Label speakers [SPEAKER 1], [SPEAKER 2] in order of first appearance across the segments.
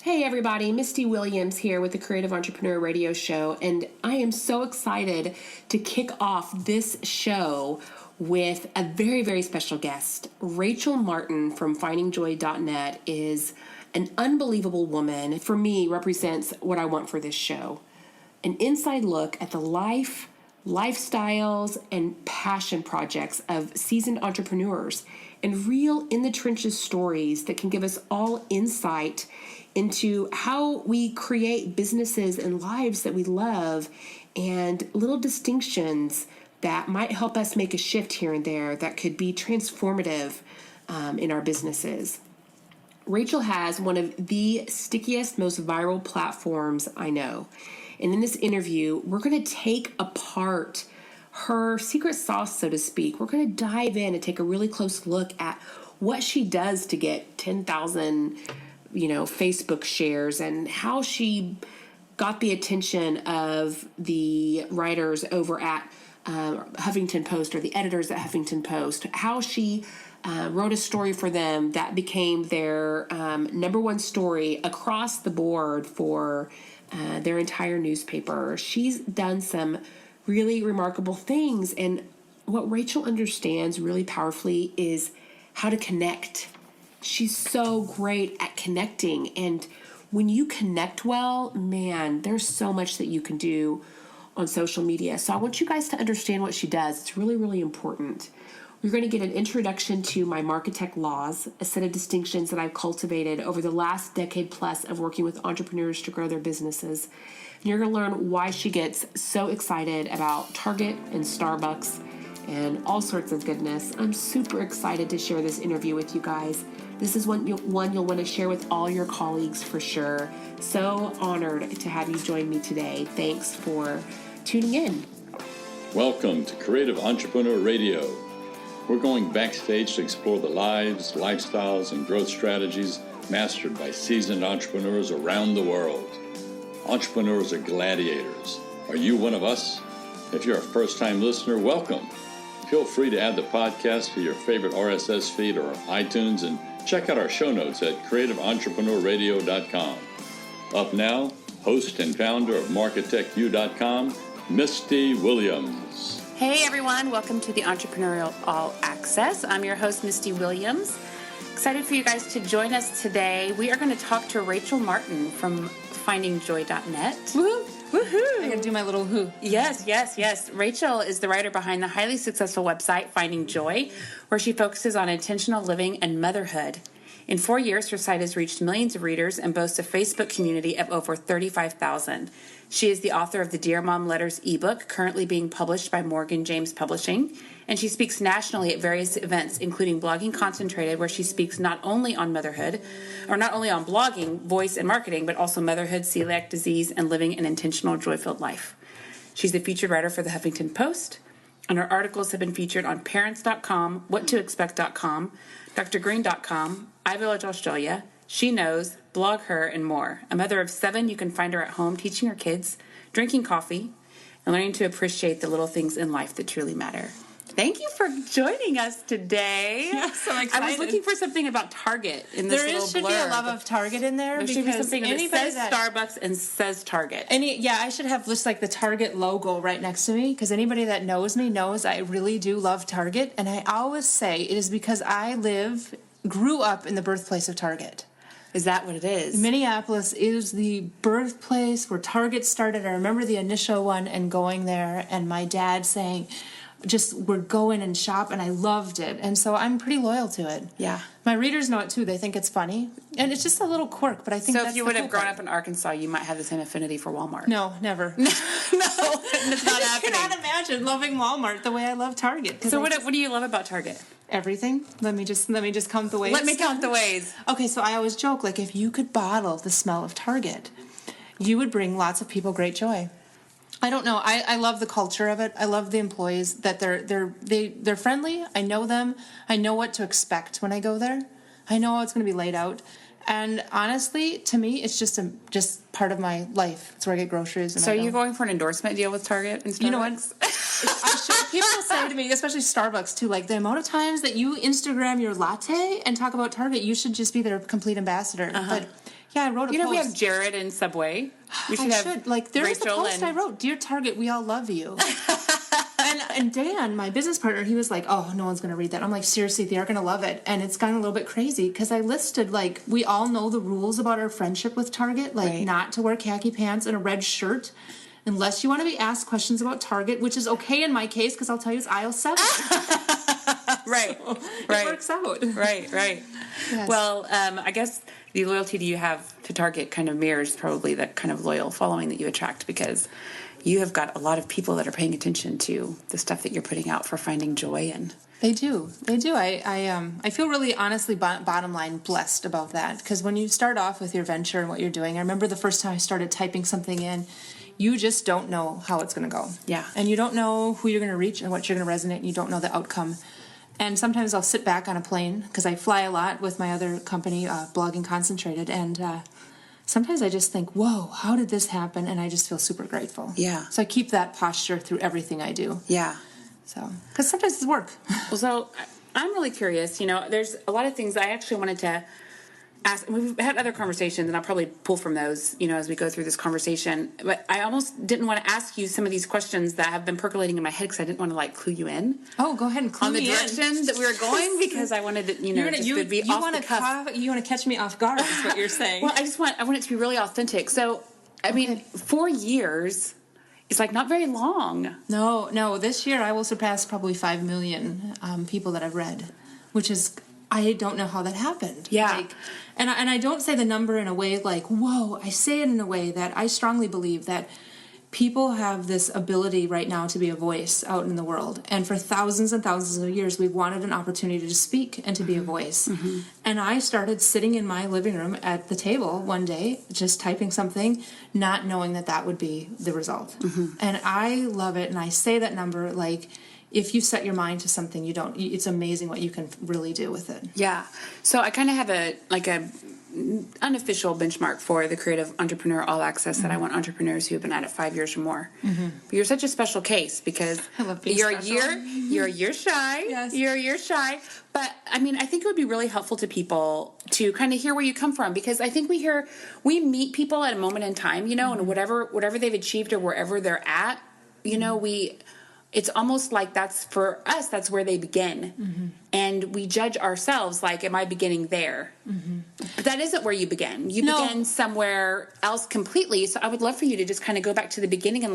[SPEAKER 1] Hey everybody, Misty Williams here with the Creative Entrepreneur Radio Show, and I am so excited to kick off this show with a very, very special guest. Rachel Martin from findingjoy.net is an unbelievable woman. For me, represents what I want for this show. An inside look at the life, lifestyles, and passion projects of seasoned entrepreneurs, and real in-the-trenches stories that can give us all insight into how we create businesses and lives that we love, and little distinctions that might help us make a shift here and there that could be transformative in our businesses. Rachel has one of the stickiest, most viral platforms I know. And in this interview, we're going to take apart her secret sauce, so to speak. We're going to dive in and take a really close look at what she does to get 10,000 Facebook shares, and how she got the attention of the writers over at Huffington Post, or the editors at Huffington Post, how she wrote a story for them that became their number one story across the board for their entire newspaper. She's done some really remarkable things, and what Rachel understands really powerfully is how to connect. She's so great at connecting, and when you connect well, man, there's so much that you can do on social media. So I want you guys to understand what she does. It's really, really important. We're going to get an introduction to my Marketech laws, a set of distinctions that I've cultivated over the last decade plus of working with entrepreneurs to grow their businesses. And you're going to learn why she gets so excited about Target and Starbucks and all sorts of goodness. I'm super excited to share this interview with you guys. This is one you'll want to share with all your colleagues for sure. So honored to have you join me today. Thanks for tuning in.
[SPEAKER 2] Welcome to Creative Entrepreneur Radio. We're going backstage to explore the lives, lifestyles, and growth strategies mastered by seasoned entrepreneurs around the world. Entrepreneurs are gladiators. Are you one of us? If you're a first-time listener, welcome. Feel free to add the podcast to your favorite RSS feed or iTunes, and check out our show notes at creativeentrepreneurradio.com. Up now, host and founder of MarketechU.com, Misty Williams.
[SPEAKER 3] Hey everyone, welcome to the Entrepreneurial All Access. I'm your host, Misty Williams. Excited for you guys to join us today. We are going to talk to Rachel Martin from findingjoy.net.
[SPEAKER 4] Woohoo!
[SPEAKER 3] Woohoo!
[SPEAKER 4] I gotta do my little whoo.
[SPEAKER 3] Yes. Rachel is the writer behind the highly successful website Finding Joy, where she focuses on intentional living and motherhood. In 4 years, her site has reached millions of readers and boasts a Facebook community of over 35,000. She is the author of the Dear Mom Letters ebook, currently being published by Morgan James Publishing, and she speaks nationally at various events, including Blogging Concentrated, where she speaks not only on motherhood, or not only on blogging, voice, and marketing, but also motherhood, celiac disease, and living an intentional, joy-filled life. She's the featured writer for the Huffington Post, and her articles have been featured on Parents.com, WhatToExpect.com, DrGreen.com, iVillage Australia, She Knows, Blog Her, and more. A mother of 7, you can find her at home teaching her kids, drinking coffee, and learning to appreciate the little things in life that truly matter. Thank you for joining us today.
[SPEAKER 4] Yes, I'm excited.
[SPEAKER 3] I was looking for something about Target in this little blurb.
[SPEAKER 4] There should be a love of Target in there.
[SPEAKER 3] There should be something that says Starbucks and says Target.
[SPEAKER 4] I should have just like the Target logo right next to me, because anybody that knows me knows I really do love Target. And I always say it is because I grew up in the birthplace of Target.
[SPEAKER 3] Is that what it is?
[SPEAKER 4] Minneapolis is the birthplace where Target started. I remember the initial one and going there, and my dad saying, we're going and shop, and I loved it. And so I'm pretty loyal to it.
[SPEAKER 3] Yeah.
[SPEAKER 4] My readers know it too. They think it's funny. And it's just a little quirk, but I think
[SPEAKER 3] so if you would have grown up in Arkansas, you might have the same affinity for Walmart.
[SPEAKER 4] No, never.
[SPEAKER 3] No, it's not happening.
[SPEAKER 4] I cannot imagine loving Walmart the way I love Target.
[SPEAKER 3] So what do you love about Target?
[SPEAKER 4] Everything. Let me just count the ways.
[SPEAKER 3] Let me count the ways.
[SPEAKER 4] Okay, so I always joke, like, if you could bottle the smell of Target, you would bring lots of people great joy. I don't know. I love the culture of it. I love the employees, that they're friendly. I know them. I know what to expect when I go there. I know how it's going to be laid out. And honestly, to me, it's just part of my life. It's where I get groceries. And
[SPEAKER 3] so are you going for an endorsement deal with Target and Starbucks?
[SPEAKER 4] You know what? People say to me, especially Starbucks too, like, the amount of times that you Instagram your latte and talk about Target, you should just be their complete ambassador. But Yeah, I wrote a post.
[SPEAKER 3] We have Jared in Subway. We should have
[SPEAKER 4] Like, there was a
[SPEAKER 3] Rachel
[SPEAKER 4] post I wrote, "Dear Target, we all love you." and Dan, my business partner, he was like, "Oh, no one's going to read that." I'm like, "Seriously, they are going to love it." And it's gotten a little bit crazy because I listed, like, we all know the rules about our friendship with Target, like not to wear khaki pants and a red shirt unless you want to be asked questions about Target, which is okay in my case because I'll tell you it's aisle 7.
[SPEAKER 3] Right.
[SPEAKER 4] So
[SPEAKER 3] right.
[SPEAKER 4] It works out.
[SPEAKER 3] Right.
[SPEAKER 4] Yes.
[SPEAKER 3] Well, I guess the loyalty you have to Target kind of mirrors probably that kind of loyal following that you attract, because you have got a lot of people that are paying attention to the stuff that you're putting out for finding joy in.
[SPEAKER 4] They do. I feel really, honestly, bottom line, blessed about that. Because when you start off with your venture and what you're doing, I remember the first time I started typing something in, you just don't know how it's going to go.
[SPEAKER 3] Yeah.
[SPEAKER 4] And you don't know who you're going to reach and what you're going to resonate, and you don't know the outcome. And sometimes I'll sit back on a plane, because I fly a lot with my other company, Blogging Concentrated, and sometimes I just think, whoa, how did this happen? And I just feel super grateful.
[SPEAKER 3] Yeah.
[SPEAKER 4] So I keep that posture through everything I do.
[SPEAKER 3] Yeah.
[SPEAKER 4] So, because sometimes it's work.
[SPEAKER 3] Well, so I'm really curious. There's a lot of things I actually wanted to ask. We've had other conversations, and I'll probably pull from those, as we go through this conversation. But I almost didn't want to ask you some of these questions that have been percolating in my head because I didn't want to clue you in.
[SPEAKER 4] Oh, go ahead and clue me in.
[SPEAKER 3] On the direction that we were going, because I wanted to, to be off the cuff.
[SPEAKER 4] You want to catch me off guard, is what you're saying.
[SPEAKER 3] Well, I want it to be really authentic. So, I mean, 4 years is not very long.
[SPEAKER 4] No. This year I will surpass probably 5 million people that I've read, which is, I don't know how that happened.
[SPEAKER 3] Yeah.
[SPEAKER 4] And I don't say the number in a way like, whoa. I say it in a way that I strongly believe that people have this ability right now to be a voice out in the world. And for thousands and thousands of years, we've wanted an opportunity to speak and to be a voice. Mm-hmm. And I started sitting in my living room at the table one day, just typing something, not knowing that would be the result. Mm-hmm. And I love it. And I say that number, if you set your mind to something, it's amazing what you can really do with it.
[SPEAKER 3] Yeah. So I kind of have a unofficial benchmark for the Creative Entrepreneur All Access, that I want entrepreneurs who have been at it 5 years or more. Mm-hmm. But you're such a special case because
[SPEAKER 4] I love being
[SPEAKER 3] you're
[SPEAKER 4] special.
[SPEAKER 3] You're a year shy.
[SPEAKER 4] Yes.
[SPEAKER 3] You're a year shy. But I mean, I think it would be really helpful to people to kind of hear where you come from, because I think we meet people at a moment in time, mm-hmm. and whatever they've achieved or wherever they're at, it's almost like that's where they begin. Mm-hmm. And we judge ourselves am I beginning there? Mm-hmm. But that isn't where you begin. You begin somewhere else completely. So I would love for you to just kind of go back to the beginning and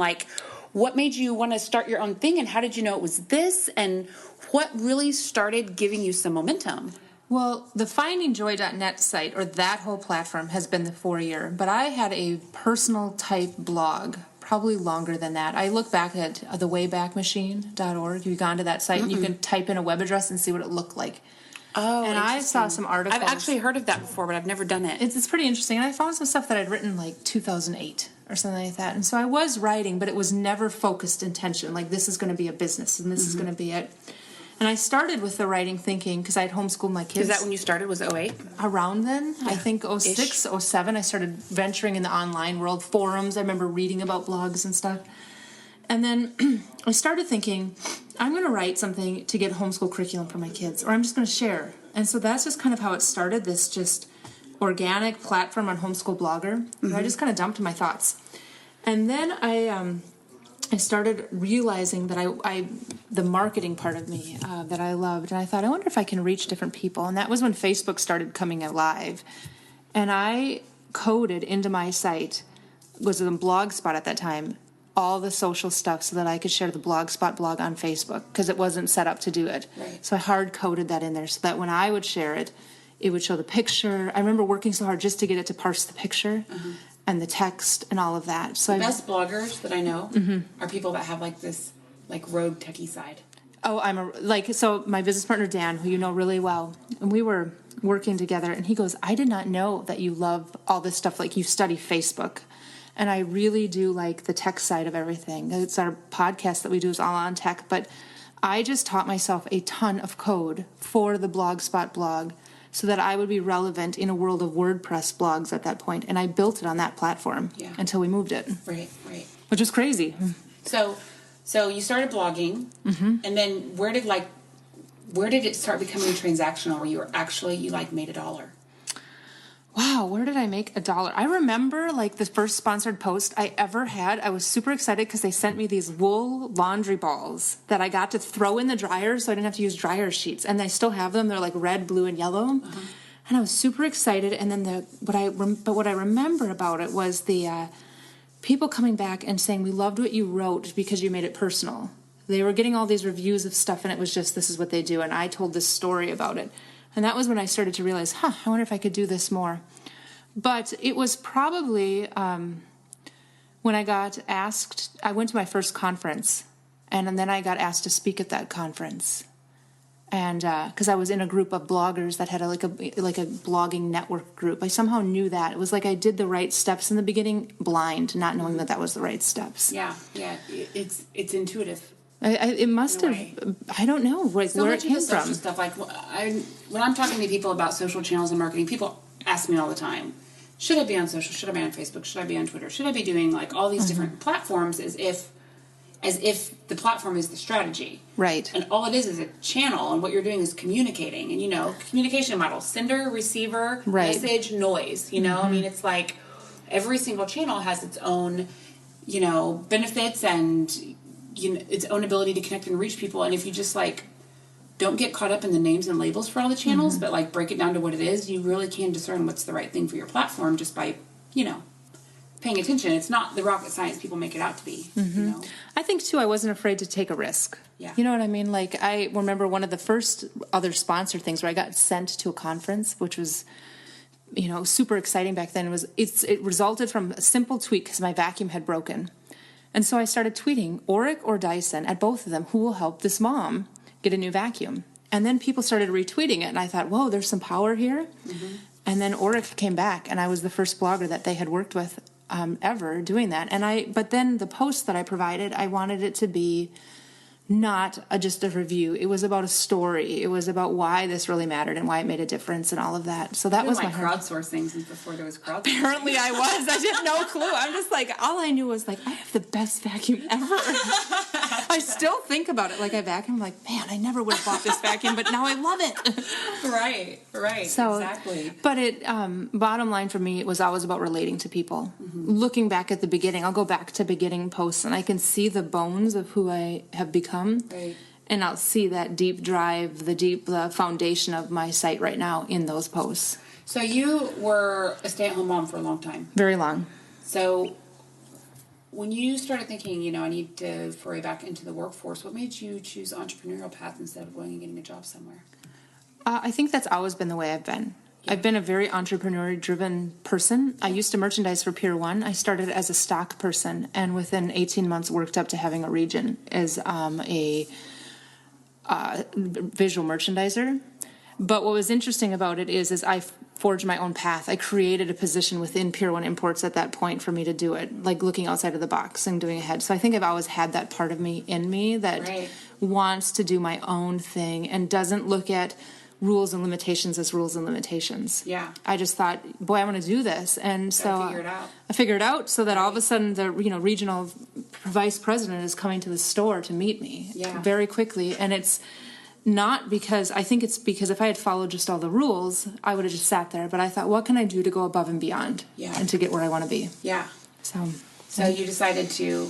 [SPEAKER 3] what made you want to start your own thing, and how did you know it was this, and what really started giving you some momentum?
[SPEAKER 4] Well, the findingjoy.net site, or that whole platform, has been the 4-year. But I had a personal type blog, probably longer than that. I look back at thewaybackmachine.org. You've gone to that site, and you can type in a web address and see what it looked like.
[SPEAKER 3] Oh,
[SPEAKER 4] and I saw some articles.
[SPEAKER 3] I've actually heard of that before, but I've never done it.
[SPEAKER 4] It's pretty interesting. And I found some stuff that I'd written 2008 or something like that. And so I was writing, but it was never focused intention. This is going to be a business, and this is going to be it. And I started with the writing thinking, because I had homeschooled my kids.
[SPEAKER 3] Is that when you started? Was it 08?
[SPEAKER 4] Around then. Yeah. I think 06, 07, I started venturing in the online world, forums. I remember reading about blogs and stuff. And then I started thinking, I'm going to write something to get homeschool curriculum for my kids, or I'm just going to share. And so that's just kind of how it started, this just organic platform on Homeschool Blogger. Mm-hmm. I just kind of dumped my thoughts. And then I started realizing that the marketing part of me that I loved, and I thought, I wonder if I can reach different people. And that was when Facebook started coming alive. And I coded into my site, was on Blogspot at that time, all the social stuff so that I could share the Blogspot blog on Facebook, because it wasn't set up to do it.
[SPEAKER 3] Right.
[SPEAKER 4] So I hard coded that in there so that when I would share it, it would show the picture. I remember working so hard just to get it to parse the picture. Mm-hmm. And the text and all of that. So
[SPEAKER 3] the best bloggers that I know are people that have this rogue techie side.
[SPEAKER 4] Oh, so my business partner Dan, who you know really well, and we were working together, and he goes, I did not know that you love all this stuff, you study Facebook. And I really do like the tech side of everything. It's our podcast that we do is all on tech, but I just taught myself a ton of code for the Blogspot blog, so that I would be relevant in a world of WordPress blogs at that point. And I built it on that platform until we moved it.
[SPEAKER 3] Right.
[SPEAKER 4] Which was crazy.
[SPEAKER 3] So you started blogging, and then where did it start becoming transactional, where you were actually, you made $1?
[SPEAKER 4] Wow, where did I make $1? I remember like the first sponsored post I ever had. I was super excited because they sent me these wool laundry balls that I got to throw in the dryer so I didn't have to use dryer sheets. And I still have them. They're like red, blue, and yellow. And I was super excited. And then what I remember about it was the people coming back and saying, we loved what you wrote because you made it personal. They were getting all these reviews of stuff and it was just, this is what they do. And I told this story about it. And that was when I started to realize, I wonder if I could do this more. But it was probably when I got asked, I went to my first conference, and then I got asked to speak at that conference. And because I was in a group of bloggers that had like a blogging network group. I somehow knew that. It was like I did the right steps in the beginning, blind, not knowing that was the right steps.
[SPEAKER 3] Yeah. It's intuitive.
[SPEAKER 4] It must have. I don't know where it came from.
[SPEAKER 3] Stuff like when I'm talking to people about social channels and marketing, people ask me all the time, should I be on social? Should I be on Facebook? Should I be on Twitter? Should I be doing like all these different platforms as if the platform is the strategy?
[SPEAKER 4] Right.
[SPEAKER 3] And all it is a channel, and what you're doing is communicating. And communication model: sender, receiver, message, noise. I mean, it's like every single channel has its own benefits and its own ability to connect and reach people. And if you just don't get caught up in the names and labels for all the channels, but break it down to what it is, you really can discern what's the right thing for your platform just by paying attention. It's not the rocket science people make it out to be.
[SPEAKER 4] I think too, I wasn't afraid to take a risk.
[SPEAKER 3] Yeah.
[SPEAKER 4] You know what I mean? I remember one of the first other sponsored things where I got sent to a conference, which was super exciting back then. It resulted from a simple tweak because my vacuum had broken. And so I started tweeting Auric or Dyson at both of them, who will help this mom get a new vacuum. And then people started retweeting it, and I thought, whoa, there's some power here. And then Auric came back, and I was the first blogger that they had worked with ever doing that. But then the post that I provided, I wanted it to be not just a review. It was about a story. It was about why this really mattered and why it made a difference and all of that. So that was my
[SPEAKER 3] crowdsource things since before there was crowdsourcing.
[SPEAKER 4] Apparently I was. I had no clue. I'm just all I knew was I have the best vacuum ever. I still think about it. I vacuum. I'm man, I never would have bought this vacuum, but now I love it.
[SPEAKER 3] Right.
[SPEAKER 4] So,
[SPEAKER 3] exactly.
[SPEAKER 4] But it, bottom line for me, it was always about relating to people. Looking back at the beginning, I'll go back to beginning posts and I can see the bones of who I have become.
[SPEAKER 3] Right.
[SPEAKER 4] And I'll see that deep drive, the foundation of my site right now in those posts.
[SPEAKER 3] So you were a stay-at-home mom for a long time.
[SPEAKER 4] Very long.
[SPEAKER 3] So when you started thinking, I need to foray back into the workforce, what made you choose the entrepreneurial path instead of going and getting a job somewhere?
[SPEAKER 4] I think that's always been the way I've been. Yeah. I've been a very entrepreneur-driven person. I used to merchandize for Pier 1. I started as a stock person, and within 18 months worked up to having a region as a visual merchandiser. But what was interesting about it is I forged my own path. I created a position within Pier 1 Imports at that point for me to do it, looking outside of the box and doing ahead. So I think I've always had that part of me in me that wants to do my own thing and doesn't look at rules and limitations as rules and limitations.
[SPEAKER 3] Yeah.
[SPEAKER 4] I just thought, boy, I want to do this. And so I figured it out so that all of a sudden the regional vice president is coming to the store to meet me very quickly. And it's not because, I think it's because if I had followed just all the rules, I would have just sat there. But I thought, what can I do to go above and beyond and to get where I want to be?
[SPEAKER 3] Yeah. So you decided to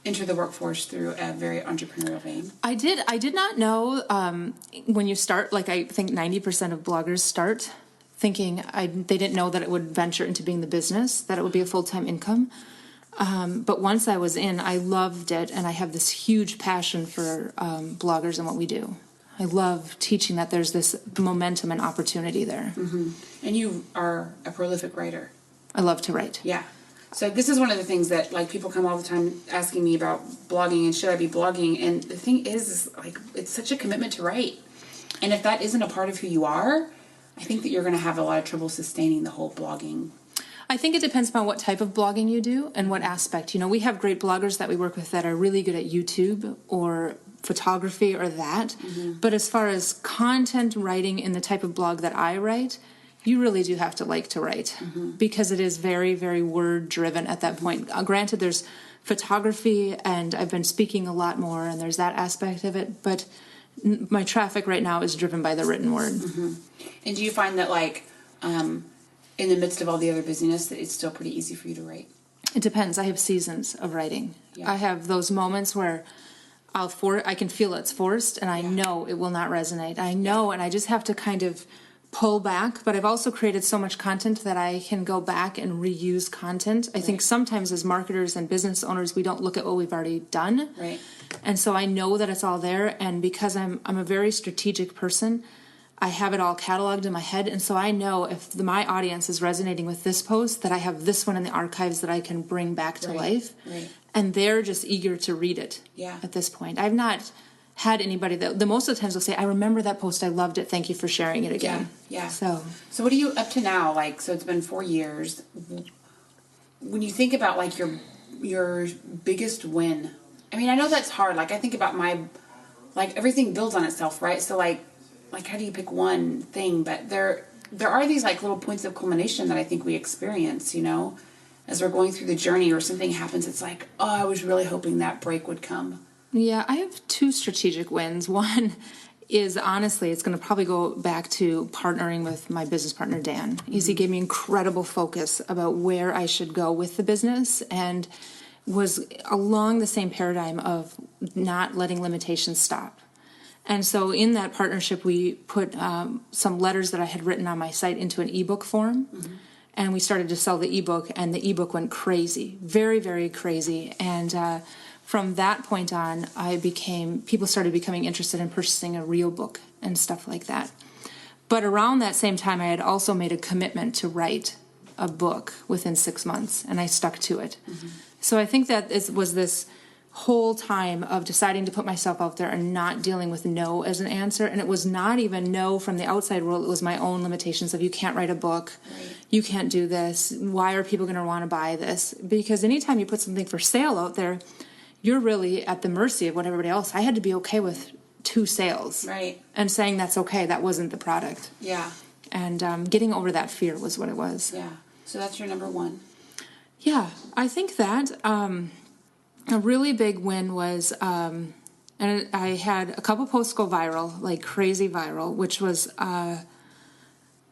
[SPEAKER 3] enter the workforce through a very entrepreneurial vein.
[SPEAKER 4] I did not know when you start, I think 90% of bloggers start thinking they didn't know that it would venture into being the business, that it would be a full-time income. But once I was in, I loved it, and I have this huge passion for bloggers and what we do. I love teaching that there's this momentum and opportunity there.
[SPEAKER 3] And you are a prolific writer.
[SPEAKER 4] I love to write.
[SPEAKER 3] Yeah. So this is one of the things that people come all the time asking me about blogging and should I be blogging, and the thing is it's such a commitment to write, and if that isn't a part of who you are, I think that you're going to have a lot of trouble sustaining the whole blogging.
[SPEAKER 4] I think it depends upon what type of blogging you do and what aspect. We have great bloggers that we work with that are really good at YouTube or photography or that, but as far as content writing in the type of blog that I write, you really do have to like to write because it is very, very word driven at that point. Granted, there's photography and I've been speaking a lot more and there's that aspect of it, but my traffic right now is driven by the written word.
[SPEAKER 3] And do you find that in the midst of all the other busyness, that it's still pretty easy for you to write?
[SPEAKER 4] It depends. I have seasons of writing.
[SPEAKER 3] Yeah.
[SPEAKER 4] I have those moments where I can feel it's forced, and I know it will not resonate. I know, and I just have to kind of pull back. But I've also created so much content that I can go back and reuse content. I think sometimes as marketers and business owners, we don't look at what we've already done.
[SPEAKER 3] Right.
[SPEAKER 4] And so I know that it's all there, and because I'm a very strategic person, I have it all cataloged in my head, and so I know if my audience is resonating with this post, that I have this one in the archives that I can bring back to life.
[SPEAKER 3] Right.
[SPEAKER 4] And they're just eager to read it at this point. I've not had anybody that, the most of the times they'll say, I remember that post, I loved it, thank you for sharing it again.
[SPEAKER 3] Yeah.
[SPEAKER 4] So
[SPEAKER 3] what are you up to now? Like, so it's been 4 years. When you think about like your biggest win, I mean, I know that's hard. Like, I think about everything builds on itself, right? So like how do you pick one thing? But there are these like little points of culmination that I think we experience, you know, as we're going through the journey, or something happens. It's like, oh, I was really hoping that break would come.
[SPEAKER 4] yeah, I have 2 strategic wins. One is, honestly, it's going to probably go back to partnering with my business partner, Dan. He gave me incredible focus about where I should go with the business, and was along the same paradigm of not letting limitations stop. And so in that partnership, we put some letters that I had written on my site into an ebook form. And we started to sell the ebook, and the ebook went crazy, very, very crazy. And from that point on, people started becoming interested in purchasing a real book and stuff like that. But around that same time, I had also made a commitment to write a book within 6 months, and I stuck to it. So I think that it was this whole time of deciding to put myself out there and not dealing with no as an answer. And it was not even no from the outside world. It was my own limitations of, you can't write a book. Right. You can't do this. Why are people going to want to buy this? Because anytime you put something for sale out there, you're really at the mercy of what everybody else. I had to be okay with 2 sales.
[SPEAKER 3] Right.
[SPEAKER 4] And saying that's okay. That wasn't the product.
[SPEAKER 3] Yeah.
[SPEAKER 4] And getting over that fear was what it was.
[SPEAKER 3] Yeah. So that's your number 1.
[SPEAKER 4] Yeah. I think that... a really big win was, and I had a couple posts go viral, like crazy viral, which was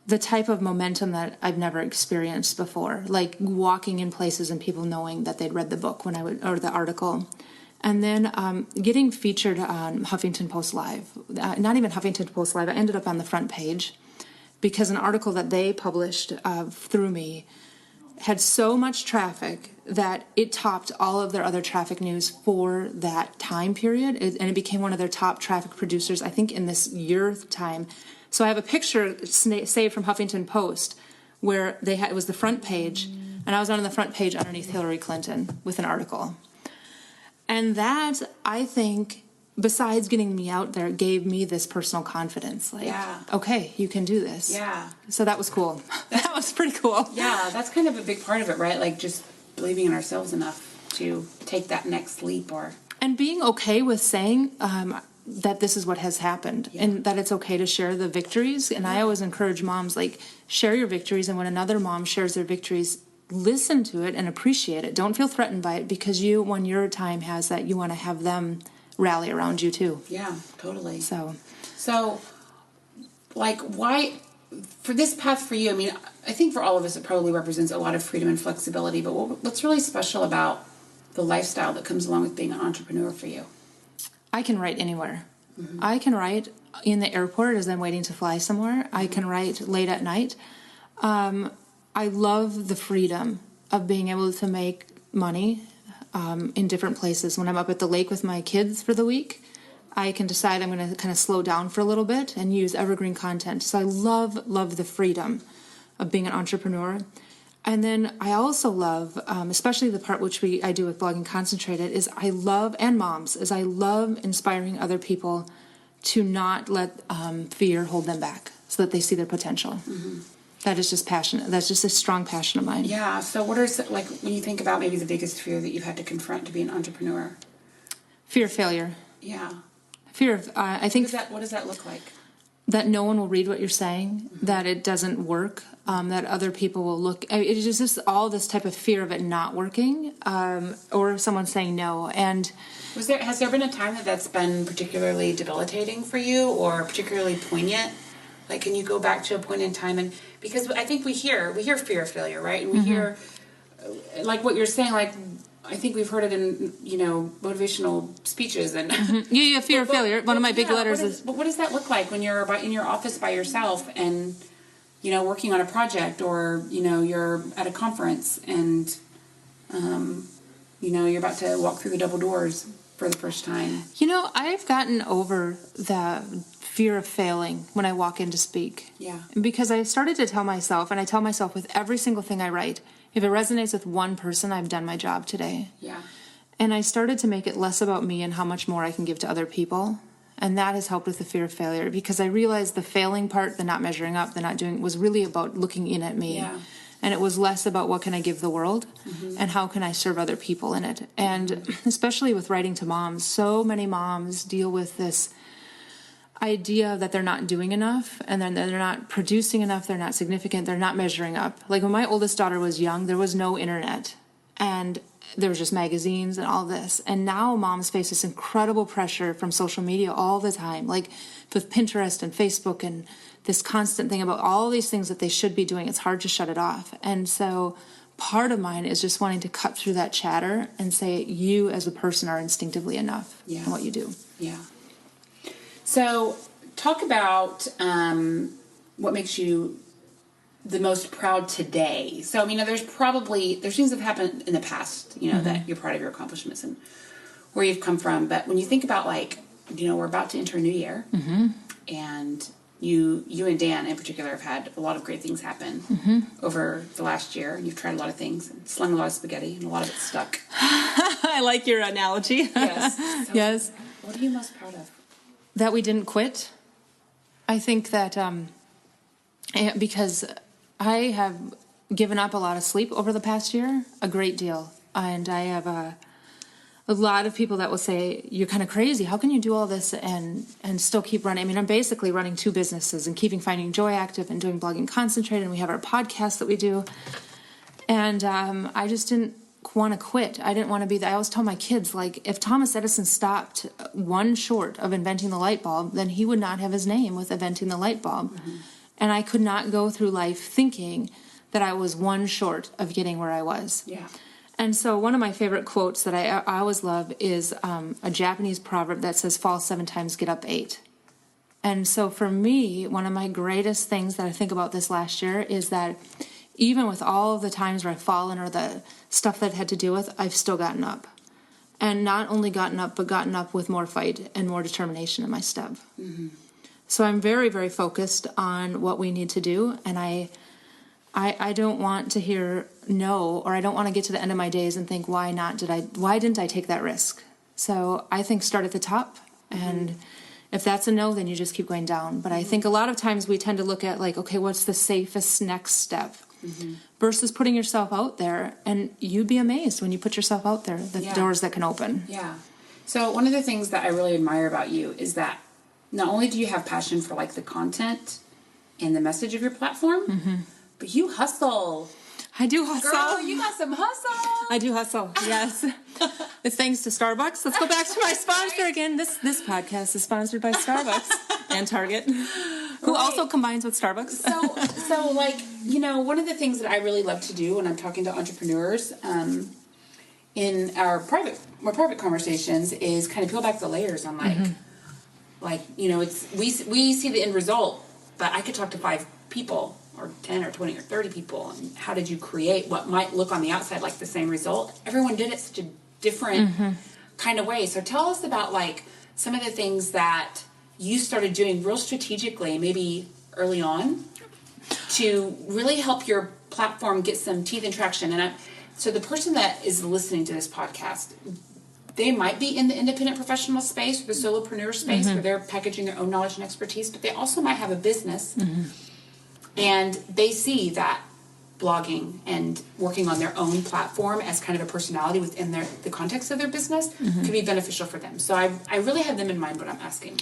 [SPEAKER 4] the type of momentum that I've never experienced before, like walking in places and people knowing that they'd read the book or the article. And then getting featured on Huffington Post Live, not even Huffington Post Live, I ended up on the front page because an article that they published through me had so much traffic that it topped all of their other traffic news for that time period, and it became one of their top traffic producers, I think, in this year's time. So I have a picture saved from Huffington Post where it was the front page, and I was on the front page underneath Hillary Clinton with an article. And that, I think, besides getting me out there, gave me this personal confidence. Like, okay, you can do this.
[SPEAKER 3] Yeah.
[SPEAKER 4] So that was cool. That was pretty cool.
[SPEAKER 3] Yeah, that's kind of a big part of it, right? Like just believing in ourselves enough to take that next leap,
[SPEAKER 4] and being okay with saying that this is what has happened, and that it's okay to share the victories. And I always encourage moms, like, share your victories, and when another mom shares their victories, listen to it and appreciate it. Don't feel threatened by it, because when your time has that, you want to have them rally around you too.
[SPEAKER 3] Yeah, totally.
[SPEAKER 4] So
[SPEAKER 3] like, why, for this path for you, I mean, I think for all of us it probably represents a lot of freedom and flexibility, but what's really special about the lifestyle that comes along with being an entrepreneur for you?
[SPEAKER 4] I can write anywhere. I can write in the airport as I'm waiting to fly somewhere. I can write late at night. I love the freedom of being able to make money in different places. When I'm up at the lake with my kids for the week, I can decide I'm going to kind of slow down for a little bit and use evergreen content. So I love the freedom of being an entrepreneur. And then I also love, especially the part which I do with Blogging Concentrated, is I love inspiring other people to not let fear hold them back so that they see their potential. That is just passionate. That's just a strong passion of mine.
[SPEAKER 3] Yeah. So what are, like, when you think about maybe the biggest fear that you've had to confront to be an entrepreneur?
[SPEAKER 4] Fear of failure.
[SPEAKER 3] Yeah.
[SPEAKER 4] Fear of, I think...
[SPEAKER 3] What does that look like?
[SPEAKER 4] That no one will read what you're saying, that it doesn't work, that other people will look... It's just all this type of fear of it not working, or someone saying no. And
[SPEAKER 3] has there been a time that's been particularly debilitating for you or particularly poignant? Like, can you go back to a point in time? And because I think we hear fear of failure, right? And we hear, like what you're saying, like I think we've heard it in, motivational speeches and
[SPEAKER 4] Yeah, fear of failure. One of my big letters is.
[SPEAKER 3] But what does that look like when you're in your office by yourself and working on a project, or you're at a conference and you're about to walk through the double doors for the first time?
[SPEAKER 4] I've gotten over the fear of failing when I walk in to speak.
[SPEAKER 3] Yeah.
[SPEAKER 4] Because I started to tell myself, and I tell myself with every single thing I write, if it resonates with one person, I've done my job today.
[SPEAKER 3] Yeah.
[SPEAKER 4] And I started to make it less about me and how much more I can give to other people. And that has helped with the fear of failure, because I realized the failing part, the not measuring up, the not doing, was really about looking in at me.
[SPEAKER 3] Yeah.
[SPEAKER 4] And it was less about what can I give the world and how can I serve other people in it. And especially with writing to moms, so many moms deal with this idea that they're not doing enough, and then they're not producing enough, they're not significant, they're not measuring up. Like when my oldest daughter was young, there was no internet, and there was just magazines and all this. And now moms face this incredible pressure from social media all the time, like with Pinterest and Facebook and this constant thing about all these things that they should be doing. It's hard to shut it off. And so part of mine is just wanting to cut through that chatter and say, you as a person are instinctively enough in what you do.
[SPEAKER 3] Yeah. So talk about what makes you the most proud today. So, there's things that have happened in the past, that you're proud of your accomplishments and where you've come from. But when you think about, we're about to enter a new year, and you and Dan in particular have had a lot of great things happen over the last year. You've tried a lot of things and slung a lot of spaghetti, and a lot of it stuck.
[SPEAKER 4] I like your analogy.
[SPEAKER 3] Yes. So
[SPEAKER 4] Yes.
[SPEAKER 3] What are you most proud of?
[SPEAKER 4] That we didn't quit. I think that because I have given up a lot of sleep over the past year, a great deal. And I have a lot of people that will say, you're kind of crazy. How can you do all this and still keep running? I'm basically running 2 businesses and keeping Finding Joy active and doing Blogging Concentrated. And we have our podcast that we do. And I just didn't want to quit. I didn't want to be I always tell my kids, if Thomas Edison stopped one short of inventing the light bulb, then he would not have his name with inventing the light bulb. And I could not go through life thinking that I was one short of getting where I was.
[SPEAKER 3] Yeah.
[SPEAKER 4] And so one of my favorite quotes that I always love is a Japanese proverb that says, fall 7 times, get up 8. And so for me, one of my greatest things that I think about this last year is that even with all of the times where I've fallen or the stuff that I've had to deal with, I've still gotten up. And not only gotten up, but gotten up with more fight and more determination in my step. So I'm very, very focused on what we need to do. And I don't want to hear no, or I don't want to get to the end of my days and think, why didn't I take that risk? So I think start at the top, and if that's a no, then you just keep going down. But I think a lot of times we tend to look at okay, what's the safest next step? Versus putting yourself out there, and you'd be amazed when you put yourself out there, the doors that can open.
[SPEAKER 3] Yeah. So one of the things that I really admire about you is that not only do you have passion for the content and the message of your platform, but you hustle.
[SPEAKER 4] I do hustle.
[SPEAKER 3] Girl, you got some hustle.
[SPEAKER 4] I do hustle. Yes. It's thanks to Starbucks. Let's go back to my sponsor again. This podcast is sponsored by Starbucks and Target, who also combines with Starbucks.
[SPEAKER 3] So one of the things that I really love to do when I'm talking to entrepreneurs in our more private conversations is kind of peel back the layers on it's we see the end result, but I could talk to 5 people or 10 or 20 or 30 people, and how did you create what might look on the outside like the same result? Everyone did it such a different kind of way. So tell us about some of the things that you started doing real strategically, maybe early on, to really help your platform get some teeth and traction. And so the person that is listening to this podcast, they might be in the independent professional space or the solopreneur space where they're packaging their own knowledge and expertise, but they also might have a business. And they see that blogging and working on their own platform as kind of a personality within the context of their business could be beneficial for them. So I really have them in mind when I'm asking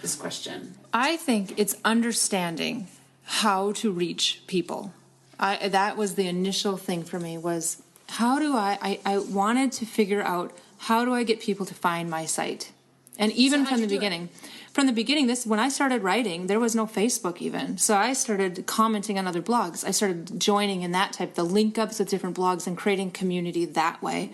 [SPEAKER 3] this question.
[SPEAKER 4] I think it's understanding how to reach people. That was the initial thing for me, was how do I wanted to figure out, how do I get people to find my site? And even from the beginning, from the beginning, when I started writing, there was no Facebook even. So I started commenting on other blogs. I started joining in that type, the link ups of different blogs and creating community that way.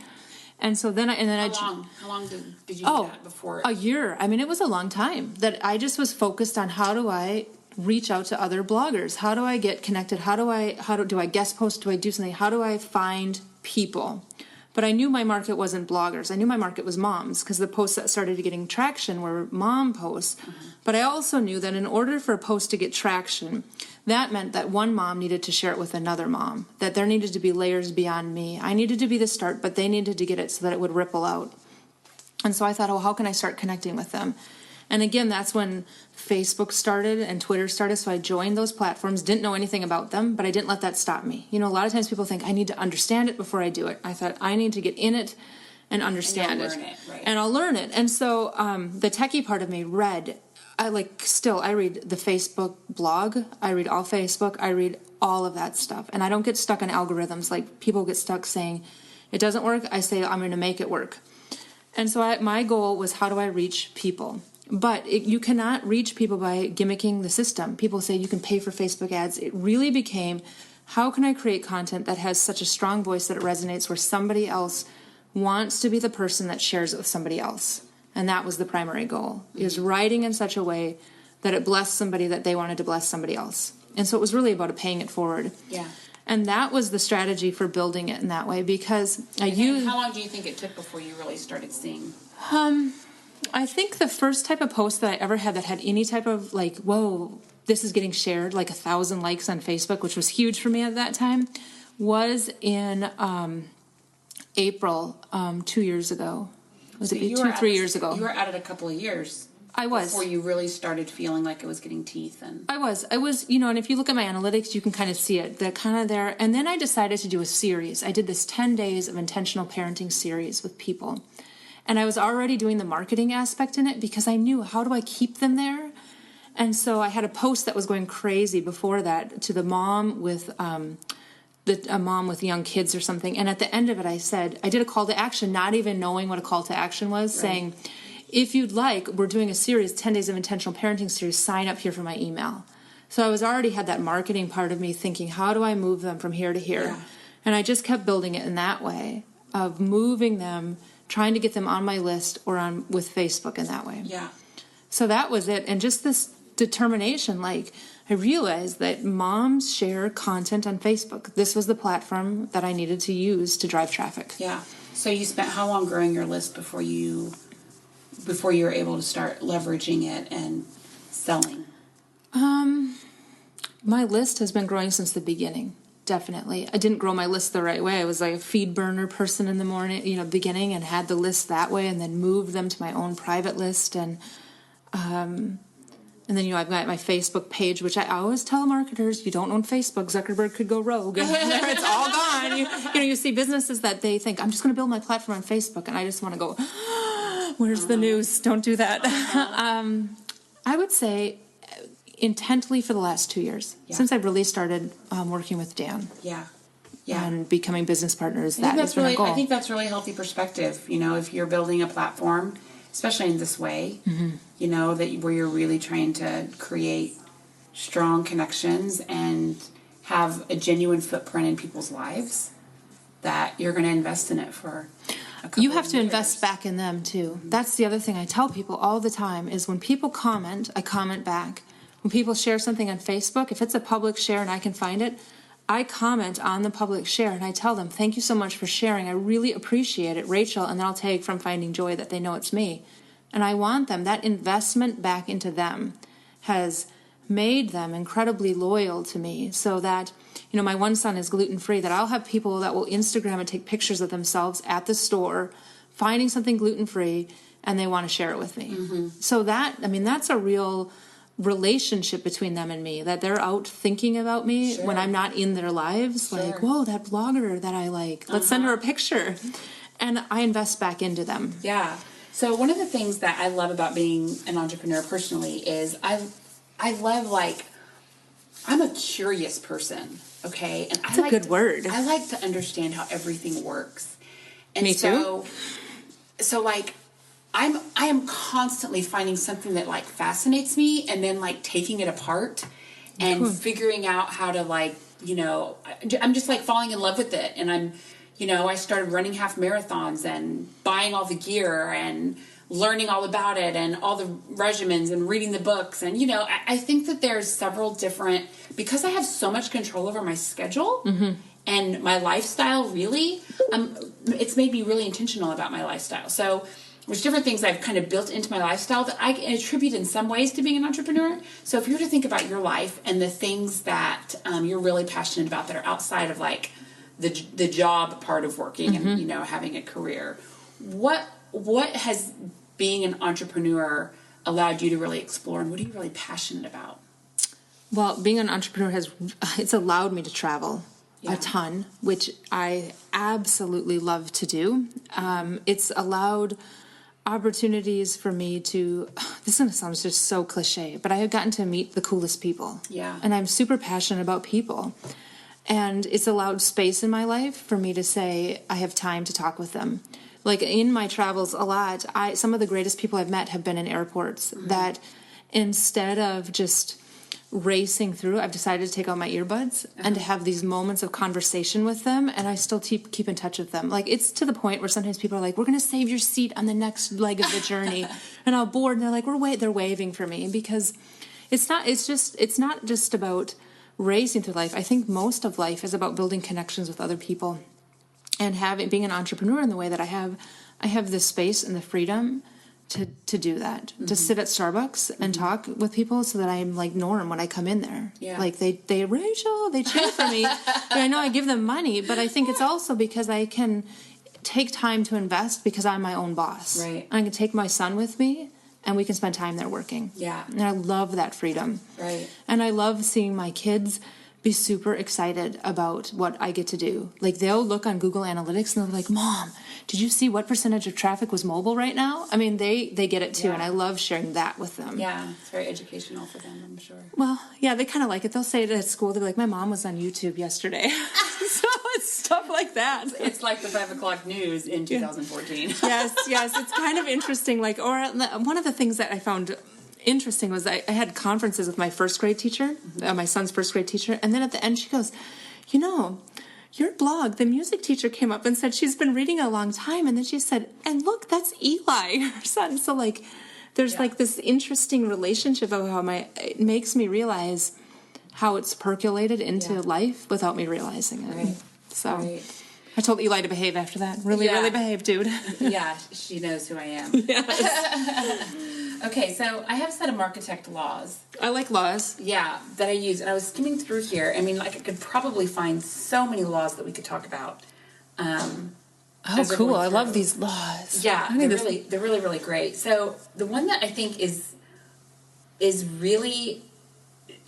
[SPEAKER 4] And so then
[SPEAKER 3] How long did you do that before?
[SPEAKER 4] A year. I mean, it was a long time that I just was focused on how do I reach out to other bloggers? How do I get connected? Do I guest post? Do I do something? How do I find people? But I knew my market wasn't bloggers. I knew my market was moms, because the posts that started getting traction were mom posts. Mm-hmm. But I also knew that in order for a post to get traction, that meant that one mom needed to share it with another mom, that there needed to be layers beyond me. I needed to be the start, but they needed to get it so that it would ripple out. And so I thought, how can I start connecting with them? And again, that's when Facebook started and Twitter started. So I joined those platforms, didn't know anything about them, but I didn't let that stop me. A lot of times people think I need to understand it before I do it. I thought I need to get in it and understand it.
[SPEAKER 3] Right.
[SPEAKER 4] And I'll learn it. And so the techie part of me read. I read the Facebook blog. I read all Facebook. I read all of that stuff. And I don't get stuck on algorithms. Like people get stuck saying, it doesn't work. I say, I'm going to make it work. And so my goal was, how do I reach people? But you cannot reach people by gimmicking the system. People say you can pay for Facebook ads. It really became, how can I create content that has such a strong voice that it resonates, where somebody else wants to be the person that shares it with somebody else? And that was the primary goal, is writing in such a way that it blessed somebody that they wanted to bless somebody else. And so it was really about paying it forward.
[SPEAKER 3] Yeah.
[SPEAKER 4] And that was the strategy for building it in that way, because
[SPEAKER 3] how long do you think it took before you really started seeing?
[SPEAKER 4] I think the first type of post that I ever had that had any type of like, whoa, this is getting shared, like 1,000 likes on Facebook, which was huge for me at that time, was in April 2 years ago. Was it 3 years ago?
[SPEAKER 3] You were at it a couple of years.
[SPEAKER 4] I was.
[SPEAKER 3] Before you really started feeling like it was getting teeth.
[SPEAKER 4] I was, and if you look at my analytics, you can kind of see it. They're kind of there. And then I decided to do a series. I did this 10 days of intentional parenting series with people. And I was already doing the marketing aspect in it, because I knew, how do I keep them there? And so I had a post that was going crazy before that to the mom with a mom with young kids or something. And at the end of it, I did a call to action, not even knowing what a call to action was, saying, if you'd like, we're doing a series, 10 Days of Intentional Parenting series, sign up here for my email. So I was already had that marketing part of me thinking, how do I move them from here to here? Yeah. And I just kept building it in that way, of moving them, trying to get them on my list or on with Facebook in that way.
[SPEAKER 3] Yeah.
[SPEAKER 4] So that was it. And just this determination, like I realized that moms share content on Facebook. This was the platform that I needed to use to drive traffic.
[SPEAKER 3] Yeah. So you spent how long growing your list before you were able to start leveraging it and selling?
[SPEAKER 4] My list has been growing since the beginning. Definitely. I didn't grow my list the right way. I was like a feed burner person in the morning, beginning, and had the list that way, and then moved them to my own private list. And then, I've got my Facebook page, which I always tell marketers, you don't own Facebook. Zuckerberg could go rogue, and there it's all gone. You see businesses that they think, I'm just going to build my platform on Facebook, and I just want to go, where's the news? Don't do that. I would say intently for the last 2 years, since I've really started working with Dan.
[SPEAKER 3] Yeah.
[SPEAKER 4] And becoming business partners.
[SPEAKER 3] I think that's really healthy perspective. If you're building a platform, especially in this way, where you're really trying to create strong connections and have a genuine footprint in people's lives, that you're going to invest in it for a couple
[SPEAKER 4] You have to
[SPEAKER 3] years.
[SPEAKER 4] invest back in them too. Mm-hmm. That's the other thing I tell people all the time, is when people comment, I comment back. When people share something on Facebook, if it's a public share and I can find it, I comment on the public share and I tell them, thank you so much for sharing. I really appreciate it, Rachel. And then I'll tag from Finding Joy, that they know it's me. And I want them, that investment back into them has made them incredibly loyal to me, so that, my one son is gluten-free, that I'll have people that will Instagram and take pictures of themselves at the store, finding something gluten-free, and they want to share it with me. Mm-hmm. So that's a real relationship between them and me, that they're out thinking about me when I'm not in their lives. Like, whoa, that blogger that I like, let's send her a picture. And I invest back into them.
[SPEAKER 3] Yeah. So one of the things that I love about being an entrepreneur personally is I love, I'm a curious person, okay? And
[SPEAKER 4] That's a good word.
[SPEAKER 3] I like to understand how everything works. And
[SPEAKER 4] me too.
[SPEAKER 3] So I am constantly finding something that like fascinates me, and then like taking it apart and figuring out how to like, I'm just like falling in love with it. And I started running half marathons and buying all the gear and learning all about it and all the regimens and reading the books. And, I think that there's several different, because I have so much control over my schedule and my lifestyle, really, it's made me really intentional about my lifestyle. So there's different things I've kind of built into my lifestyle that I can attribute in some ways to being an entrepreneur. So if you were to think about your life and the things that you're really passionate about that are outside of like the job part of working and, having a career, what has being an entrepreneur allowed you to really explore, and what are you really passionate about?
[SPEAKER 4] Well, being an entrepreneur it's allowed me to travel a ton, which I absolutely love to do. It's allowed opportunities for me to, this is going to sound just so cliche, but I have gotten to meet the coolest people.
[SPEAKER 3] Yeah.
[SPEAKER 4] And I'm super passionate about people. And it's allowed space in my life for me to say, I have time to talk with them. Like in my travels a lot, some of the greatest people I've met have been in airports that instead of just racing through, I've decided to take out my earbuds and to have these moments of conversation with them, and I still keep in touch with them. Like, it's to the point where sometimes people are like, we're going to save your seat on the next leg of the journey. And I'll board, and they're like, they're waving for me, because it's not just about racing through life. I think most of life is about building connections with other people, and being an entrepreneur in the way that I have the space and the freedom to do that, to sit at Starbucks and talk with people, so that I'm like Norm when I come in there.
[SPEAKER 3] Yeah.
[SPEAKER 4] Like Rachel, they cheer for me. And I know I give them money, but I think it's also because I can take time to invest, because I'm my own boss.
[SPEAKER 3] Right.
[SPEAKER 4] I can take my son with me, and we can spend time there working.
[SPEAKER 3] Yeah.
[SPEAKER 4] And I love that freedom.
[SPEAKER 3] Right.
[SPEAKER 4] And I love seeing my kids be super excited about what I get to do. Like, they'll look on Google Analytics and they'll be like, Mom, did you see what percentage of traffic was mobile right now? I mean, they get it too, and I love sharing that with them.
[SPEAKER 3] Yeah, it's very educational for them, I'm sure.
[SPEAKER 4] Well, yeah, they kind of like it. They'll say it at school. They'll be like, my mom was on YouTube yesterday. So it's stuff like that.
[SPEAKER 3] It's like the 5 o'clock news in 2014.
[SPEAKER 4] Yes, it's kind of interesting. Like, or one of the things that I found interesting was I had conferences with my first grade teacher, my son's first grade teacher, and then at the end she goes, your blog, the music teacher came up and said she's been reading a long time, and then she said, and look, that's Eli, her son. So like, there's like this interesting relationship of how it makes me realize how it's percolated into life without me realizing it.
[SPEAKER 3] Right.
[SPEAKER 4] So
[SPEAKER 3] Right.
[SPEAKER 4] I told Eli to behave after that. Really behave, dude.
[SPEAKER 3] Yeah, she knows who I am.
[SPEAKER 4] Yes.
[SPEAKER 3] Okay, so I have a set of Architect laws.
[SPEAKER 4] I like laws.
[SPEAKER 3] Yeah, that I use. And I was skimming through here. I mean, like, I could probably find so many laws that we could talk about.
[SPEAKER 4] Oh, cool. I love these laws.
[SPEAKER 3] Yeah, they're really, really great. So the one that I think is really,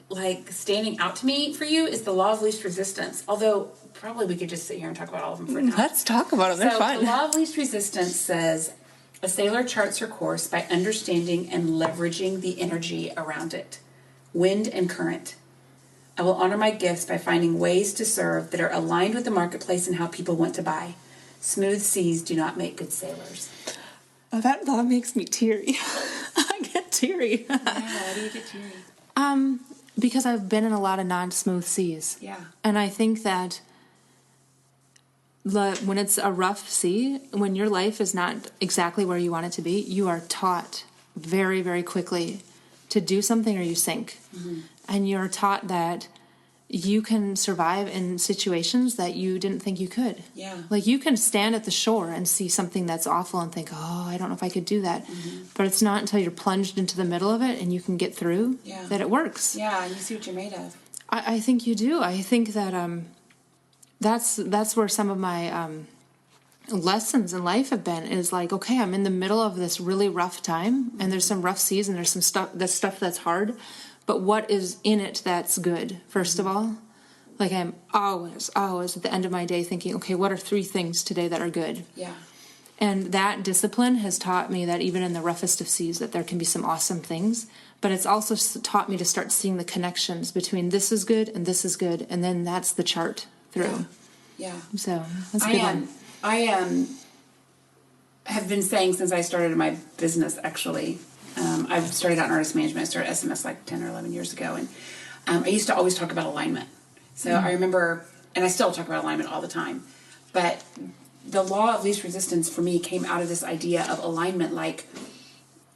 [SPEAKER 3] like, standing out to me for you is the law of least resistance. Although, probably we could just sit here and talk about all of them for now.
[SPEAKER 4] Let's talk about them. They're fun.
[SPEAKER 3] The law of least resistance says, a sailor charts her course by understanding and leveraging the energy around it, wind and current. I will honor my gifts by finding ways to serve that are aligned with the marketplace and how people want to buy. Smooth seas do not make good sailors.
[SPEAKER 4] Oh, that law makes me teary. I get teary.
[SPEAKER 3] Yeah, why do you get teary?
[SPEAKER 4] Because I've been in a lot of non-smooth seas.
[SPEAKER 3] Yeah.
[SPEAKER 4] And I think that when it's a rough sea, when your life is not exactly where you want it to be, you are taught very, very quickly to do something or you sink. Mm-hmm. And you're taught that you can survive in situations that you didn't think you could.
[SPEAKER 3] Yeah.
[SPEAKER 4] Like, you can stand at the shore and see something that's awful and think, oh, I don't know if I could do that. Mm-hmm. But it's not until you're plunged into the middle of it and you can get through that it works.
[SPEAKER 3] Yeah, and you see what you're made of.
[SPEAKER 4] I think you do. I think that that's where some of my lessons in life have been, is like, okay, I'm in the middle of this really rough time, and there's some rough seas and there's some stuff that's hard, but what is in it that's good, first of all? Like, I'm always at the end of my day thinking, okay, what are 3 things today that are good?
[SPEAKER 3] Yeah.
[SPEAKER 4] And that discipline has taught me that even in the roughest of seas, that there can be some awesome things. But it's also taught me to start seeing the connections between this is good and this is good, and then that's the chart through.
[SPEAKER 3] Yeah.
[SPEAKER 4] So that's a good one.
[SPEAKER 3] have been saying since I started my business, actually. I've started out in artist management. I started SMS like 10 or 11 years ago. And I used to always talk about alignment. So I remember, and I still talk about alignment all the time. But the law of least resistance for me came out of this idea of alignment. Like,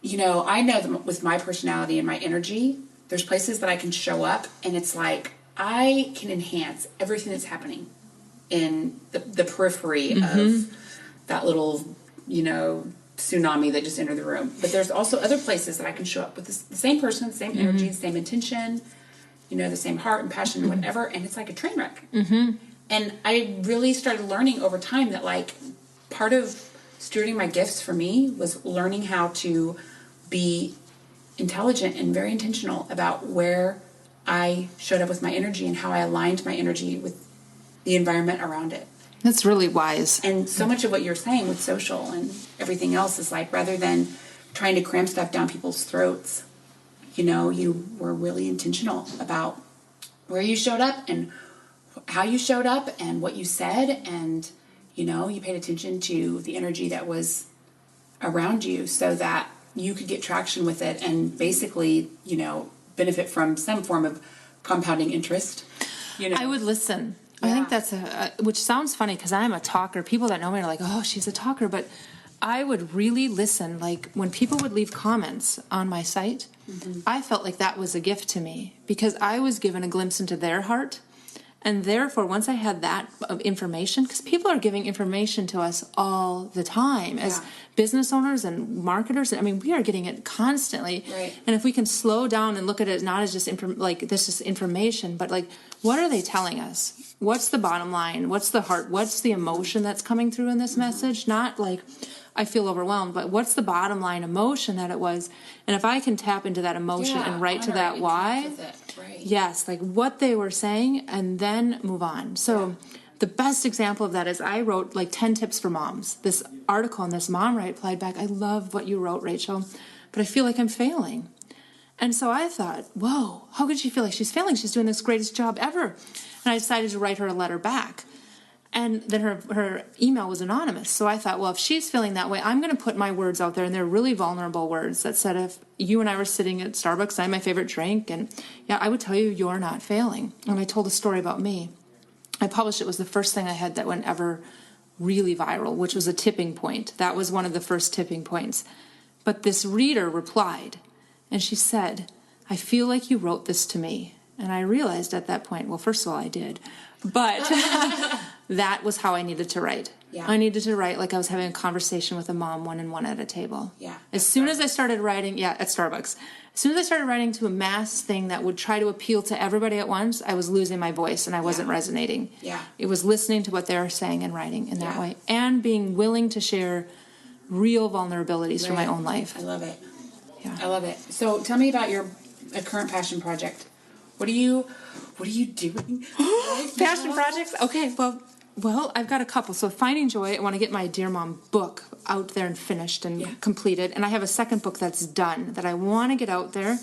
[SPEAKER 3] I know that with my personality and my energy, there's places that I can show up and it's like I can enhance everything that's happening in the periphery of that little, tsunami that just entered the room. But there's also other places that I can show up with the same person, the same energy, the same intention, the same heart and passion and whatever, and it's like a train wreck. And I really started learning over time that, like, part of stewarding my gifts for me was learning how to be intelligent and very intentional about where I showed up with my energy and how I aligned my energy with the environment around it.
[SPEAKER 4] That's really wise.
[SPEAKER 3] And so much of what you're saying with social and everything else is like, rather than trying to cram stuff down people's throats, you were really intentional about where you showed up and how you showed up and what you said. And, you paid attention to the energy that was around you so that you could get traction with it and basically, benefit from some form of compounding interest.
[SPEAKER 4] I would listen. I think that's which sounds funny because I'm a talker. People that know me are like, oh, she's a talker. But I would really listen. Like when people would leave comments on my site, I felt like that was a gift to me because I was given a glimpse into their heart. And therefore, once I had that information, because people are giving information to us all the time as business owners and marketers. I mean, we are getting it constantly.
[SPEAKER 3] Right.
[SPEAKER 4] And if we can slow down and look at it not as just this is information, but like, what are they telling us? What's the bottom line? What's the heart? What's the emotion that's coming through in this message? Not like I feel overwhelmed, but what's the bottom line emotion that it was? And if I can tap into that emotion and write to that why, yes, like what they were saying, and then move on. So the best example of that is I wrote like 10 tips for moms. This article, and this mom replied back, I love what you wrote, Rachel, but I feel like I'm failing. And so I thought, whoa, how could she feel like she's failing? She's doing this greatest job ever. And I decided to write her a letter back. And then her email was anonymous. So I thought, well, if she's feeling that way, I'm going to put my words out there. And they're really vulnerable words that said, if you and I were sitting at Starbucks, I had my favorite drink. And I would tell you, you're not failing. And I told a story about me. I published it. Was the first thing I had that went ever really viral, which was a tipping point. That was one of the first tipping points. But this reader replied, and she said, I feel like you wrote this to me. And I realized at that point, well, first of all, I did. But that was how I needed to write. Yeah. I needed to write like I was having a conversation with a mom, one-on-one at a table. Yeah. As soon as I started writing, at Starbucks. As soon as I started writing to a mass thing that would try to appeal to everybody at once, I was losing my voice and I wasn't resonating. Yeah. It was listening to what they were saying and writing in that way. And being willing to share real vulnerabilities from my own life.
[SPEAKER 3] I love it. Yeah. I love it. So tell me about your current passion project. What are you doing?
[SPEAKER 4] Passion projects? Okay, well, I've got a couple. So Finding Joy, I want to get my Dear Mom book out there and finished and completed. And I have a second book that's done that I want to get out there.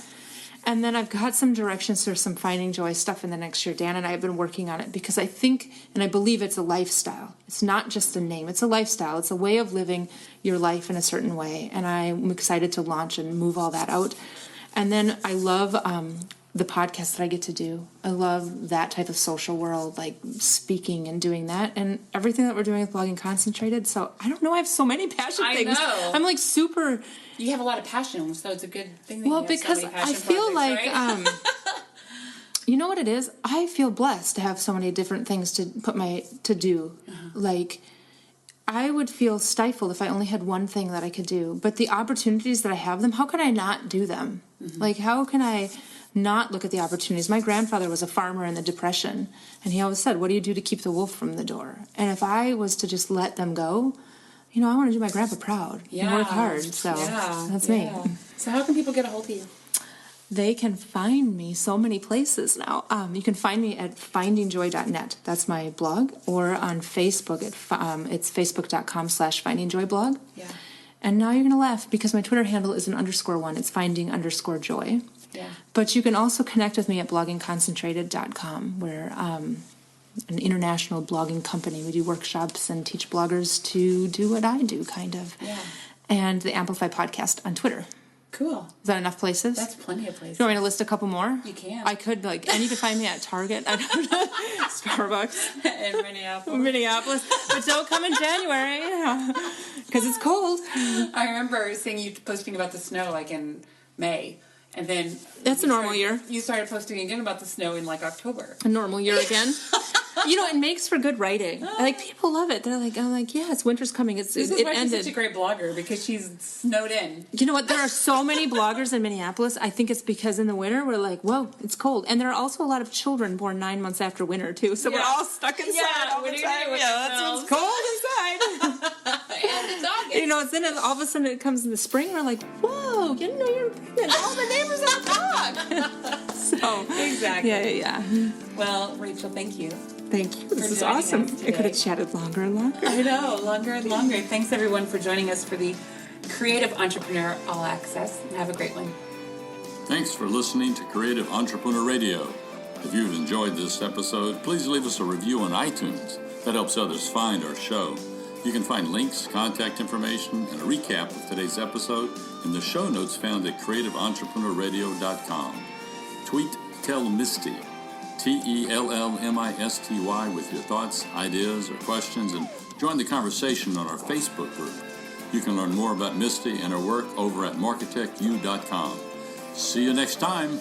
[SPEAKER 4] And then I've got some directions for some Finding Joy stuff in the next year. Dan and I have been working on it because I think and I believe it's a lifestyle. It's not just a name. It's a lifestyle. It's a way of living your life in a certain way. And I'm excited to launch and move all that out. And then I love the podcast that I get to do. I love that type of social world, like speaking and doing that, and everything that we're doing with Blogging Concentrated. So I don't know, I have so many passion things. I know. I'm like super.
[SPEAKER 3] You have a lot of passion, so it's a good thing that
[SPEAKER 4] well,
[SPEAKER 3] you have
[SPEAKER 4] because
[SPEAKER 3] so many passion
[SPEAKER 4] I feel
[SPEAKER 3] projects,
[SPEAKER 4] like,
[SPEAKER 3] right?
[SPEAKER 4] you know what it is? I feel blessed to have so many different things to do. Like, I would feel stifled if I only had one thing that I could do. But the opportunities that I have them, how can I not do them? Like, how can I not look at the opportunities? My grandfather was a farmer in the Depression, and he always said, what do you do to keep the wolf from the door? And if I was to just let them go, I want to do my grandpa proud and work hard. So that's me.
[SPEAKER 3] So how can people get a hold of you?
[SPEAKER 4] They can find me so many places now. You can find me at findingjoy.net. That's my blog. Or on Facebook. It's facebook.com/findingjoyblog. Yeah. And now you're going to laugh because my Twitter handle is an _1. It's finding_joy. Yeah. But you can also connect with me at bloggingconcentrated.com where an international blogging company. We do workshops and teach bloggers to do what I do, kind of.
[SPEAKER 3] Yeah.
[SPEAKER 4] And the Amplify podcast on Twitter.
[SPEAKER 3] Cool.
[SPEAKER 4] Is that enough places?
[SPEAKER 3] That's plenty of places.
[SPEAKER 4] You want me to list a couple more?
[SPEAKER 3] You can.
[SPEAKER 4] I could, and you can find me at Target, I don't know, Starbucks,
[SPEAKER 3] In
[SPEAKER 4] Minneapolis. But don't come in January, because it's cold.
[SPEAKER 3] I remember seeing you posting about the snow like in May. And then
[SPEAKER 4] That's a normal year.
[SPEAKER 3] You started posting again about the snow in like October.
[SPEAKER 4] A normal year again. It makes for good writing. People love it. They're like, I'm like, yeah, it's winter's coming.
[SPEAKER 3] This is why she's such a great blogger, because she's snowed in.
[SPEAKER 4] You know what? There are so many bloggers in Minneapolis. I think it's because in the winter we're like, whoa, it's cold. And there are also a lot of children born 9 months after winter, too. So we're all stuck inside all the time. It's cold inside.
[SPEAKER 3] And it's August.
[SPEAKER 4] Then all of a sudden it comes in the spring, and we're like, whoa, you didn't know you're pregnant. All the neighbors are talk. So
[SPEAKER 3] Exactly.
[SPEAKER 4] Yeah.
[SPEAKER 3] Well, Rachel, thank you.
[SPEAKER 4] Thank you. This is
[SPEAKER 3] joining
[SPEAKER 4] awesome.
[SPEAKER 3] us
[SPEAKER 4] I could have
[SPEAKER 3] today.
[SPEAKER 4] chatted longer and longer.
[SPEAKER 3] I know, longer and longer. Thanks, everyone, for joining us for the Creative Entrepreneur All Access. Have a great one.
[SPEAKER 2] Thanks for listening to Creative Entrepreneur Radio. If you've enjoyed this episode, please leave us a review on iTunes. That helps others find our show. You can find links, contact information, and a recap of today's episode in the show notes found at creativeentrepreneur.radio.com. Tweet Tell Misty, TELLMISTY, with your thoughts, ideas, or questions, and join the conversation on our Facebook group. You can learn more about Misty and her work over at marketectu.com. See you next time.